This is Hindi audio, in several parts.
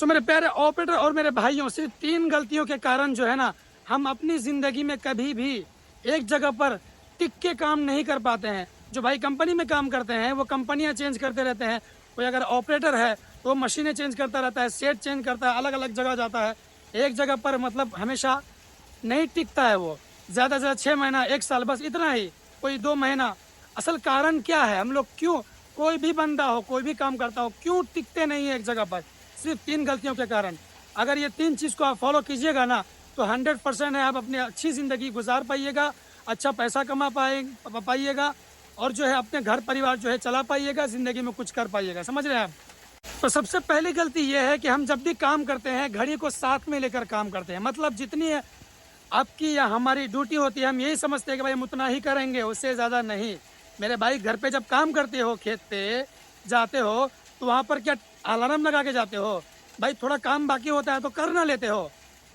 सो मेरे प्यारे ऑपरेटर और मेरे भाइयों, सिर्फ 3 गलतियों के कारण जो है ना, हम अपनी ज़िंदगी में कभी भी एक जगह पर टिक के काम नहीं कर पाते हैं। जो भाई कंपनी में काम करते हैं वो कंपनियां चेंज करते रहते हैं। कोई अगर ऑपरेटर है तो वो मशीनें चेंज करता रहता है, सेट चेंज करता है, अलग अलग जगह जाता है। एक जगह पर मतलब हमेशा नहीं टिकता है वो, ज़्यादा से ज़्यादा 6 महीना 1 साल, बस इतना ही, कोई 2 महीना। असल कारण क्या है, हम लोग क्यों, कोई भी बंदा हो, कोई भी काम करता हो, क्यों टिकते नहीं है एक जगह पर? सिर्फ 3 गलतियों के कारण। अगर ये 3 चीज़ को आप फॉलो कीजिएगा ना, तो 100% है आप अपनी अच्छी ज़िंदगी गुजार पाइएगा, अच्छा पैसा कमा पाइएगा और जो है अपने घर परिवार जो है चला पाइएगा, ज़िंदगी में कुछ कर पाइएगा। समझ रहे हैं आप? तो सबसे पहली गलती ये है कि हम जब भी काम करते हैं घड़ी को साथ में लेकर काम करते हैं। मतलब जितनी है आपकी या हमारी ड्यूटी होती है, हम यही समझते हैं कि भाई हम उतना ही करेंगे, उससे ज़्यादा नहीं। मेरे भाई, घर पे जब काम करते हो, खेत पे जाते हो, तो वहाँ पर क्या अलार्म लगा के जाते हो? भाई थोड़ा काम बाकी होता है तो कर ना लेते हो,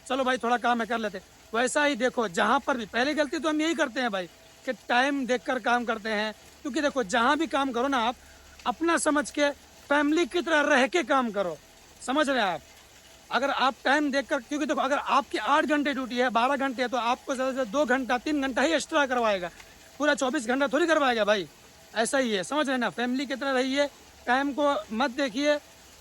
चलो भाई थोड़ा काम है कर लेते। वैसा ही देखो, जहाँ पर भी पहली गलती तो हम यही करते हैं भाई, कि टाइम देखकर काम करते हैं। क्योंकि देखो, जहाँ भी काम करो ना, आप अपना समझ के फैमिली की तरह रह के काम करो। समझ रहे हैं आप? अगर आप टाइम देखकर, क्योंकि देखो अगर आपकी 8 घंटे ड्यूटी है, 12 घंटे है, तो आपको ज़्यादा से ज़्यादा 2 घंटा 3 घंटा ही एक्स्ट्रा करवाएगा, पूरा 24 घंटा थोड़ी करवाएगा भाई। ऐसा ही है, समझ रहे हैं ना? फैमिली की तरह रहिए, टाइम को मत देखिए,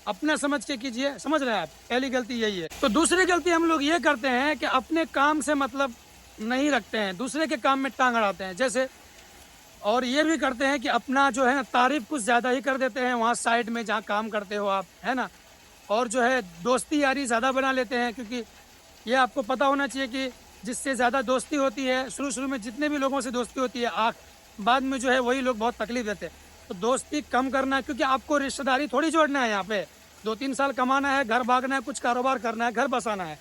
अपना समझ के कीजिए। समझ रहे हैं आप? पहली गलती यही है। तो दूसरी गलती हम लोग ये करते हैं कि अपने काम से मतलब नहीं रखते हैं, दूसरे के काम में टांग अड़ाते हैं। जैसे, और ये भी करते हैं कि अपना जो है ना तारीफ कुछ ज़्यादा ही कर देते हैं वहाँ साइड में जहाँ काम करते हो आप, है ना? और जो है दोस्ती यारी ज़्यादा बना लेते हैं, क्योंकि ये आपको पता होना चाहिए कि जिससे ज़्यादा दोस्ती होती है, शुरू में जितने भी लोगों से दोस्ती होती है, बाद में जो है वही लोग बहुत तकलीफ देते हैं। तो दोस्ती कम करना है, क्योंकि आपको रिश्तेदारी थोड़ी जोड़ना है यहाँ पे। 2-3 साल कमाना है, घर भागना है, कुछ कारोबार करना है, घर बसाना है।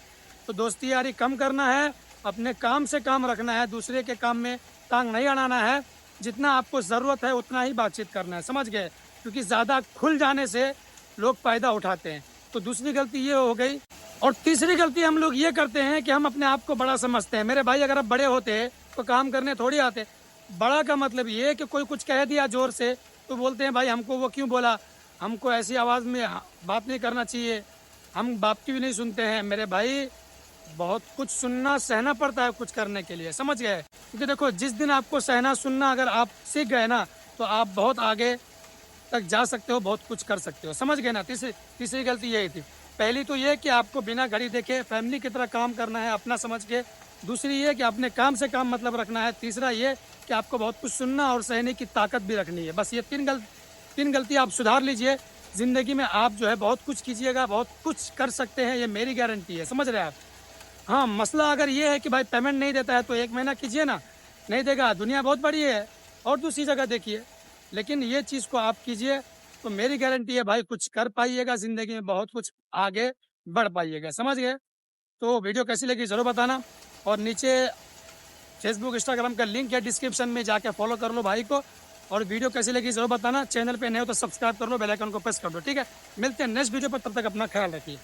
तो दोस्ती यारी कम करना है, अपने काम से काम रखना है, दूसरे के काम में टांग नहीं अड़ाना है। जितना आपको ज़रूरत है उतना ही बातचीत करना है। समझ गए? क्योंकि ज़्यादा खुल जाने से लोग फ़ायदा उठाते हैं। तो दूसरी गलती ये हो गई। और तीसरी गलती हम लोग ये करते हैं कि हम अपने आप को बड़ा समझते हैं। मेरे भाई, अगर आप बड़े होते तो काम करने थोड़ी आते। बड़ा का मतलब ये है कि कोई कुछ कह दिया ज़ोर से तो बोलते हैं भाई हमको वो क्यों बोला, हमको ऐसी आवाज़ में बात नहीं करना चाहिए, हम बाप की भी नहीं सुनते हैं। मेरे भाई, बहुत कुछ सुनना सहना पड़ता है कुछ करने के लिए। समझ गए? क्योंकि देखो, जिस दिन आपको सहना सुनना अगर आप सीख गए ना, तो आप बहुत आगे तक जा सकते हो, बहुत कुछ कर सकते हो। समझ गए ना? तीसरी गलती यही थी। पहली तो ये कि आपको बिना घड़ी देखे फैमिली की तरह काम करना है, अपना समझ के। दूसरी ये कि अपने काम से काम मतलब रखना है। तीसरा ये कि आपको बहुत कुछ सुनना और सहने की ताकत भी रखनी है। बस ये 3 गलती आप सुधार लीजिए, ज़िंदगी में आप जो है बहुत कुछ कीजिएगा, बहुत कुछ कर सकते हैं, ये मेरी गारंटी है। समझ रहे हैं आप? हाँ, मसला अगर ये है कि भाई पेमेंट नहीं देता है तो 1 महीना कीजिए ना, नहीं देगा, दुनिया बहुत बड़ी है और दूसरी जगह देखिए। लेकिन ये चीज़ को आप कीजिए तो मेरी गारंटी है भाई, कुछ कर पाइएगा ज़िंदगी में, बहुत कुछ आगे बढ़ पाइएगा। समझ गए? तो वीडियो कैसी लगी ज़रूर बताना, और नीचे फेसबुक इंस्टाग्राम का लिंक है डिस्क्रिप्शन में, जाके फॉलो कर लो भाई को। और वीडियो कैसी लगी ज़रूर बताना। चैनल पे नए हो तो सब्सक्राइब कर लो, बेल आइकन को प्रेस कर दो। ठीक है? मिलते हैं नेक्स्ट वीडियो पर, तब तक अपना ख्याल रखिए।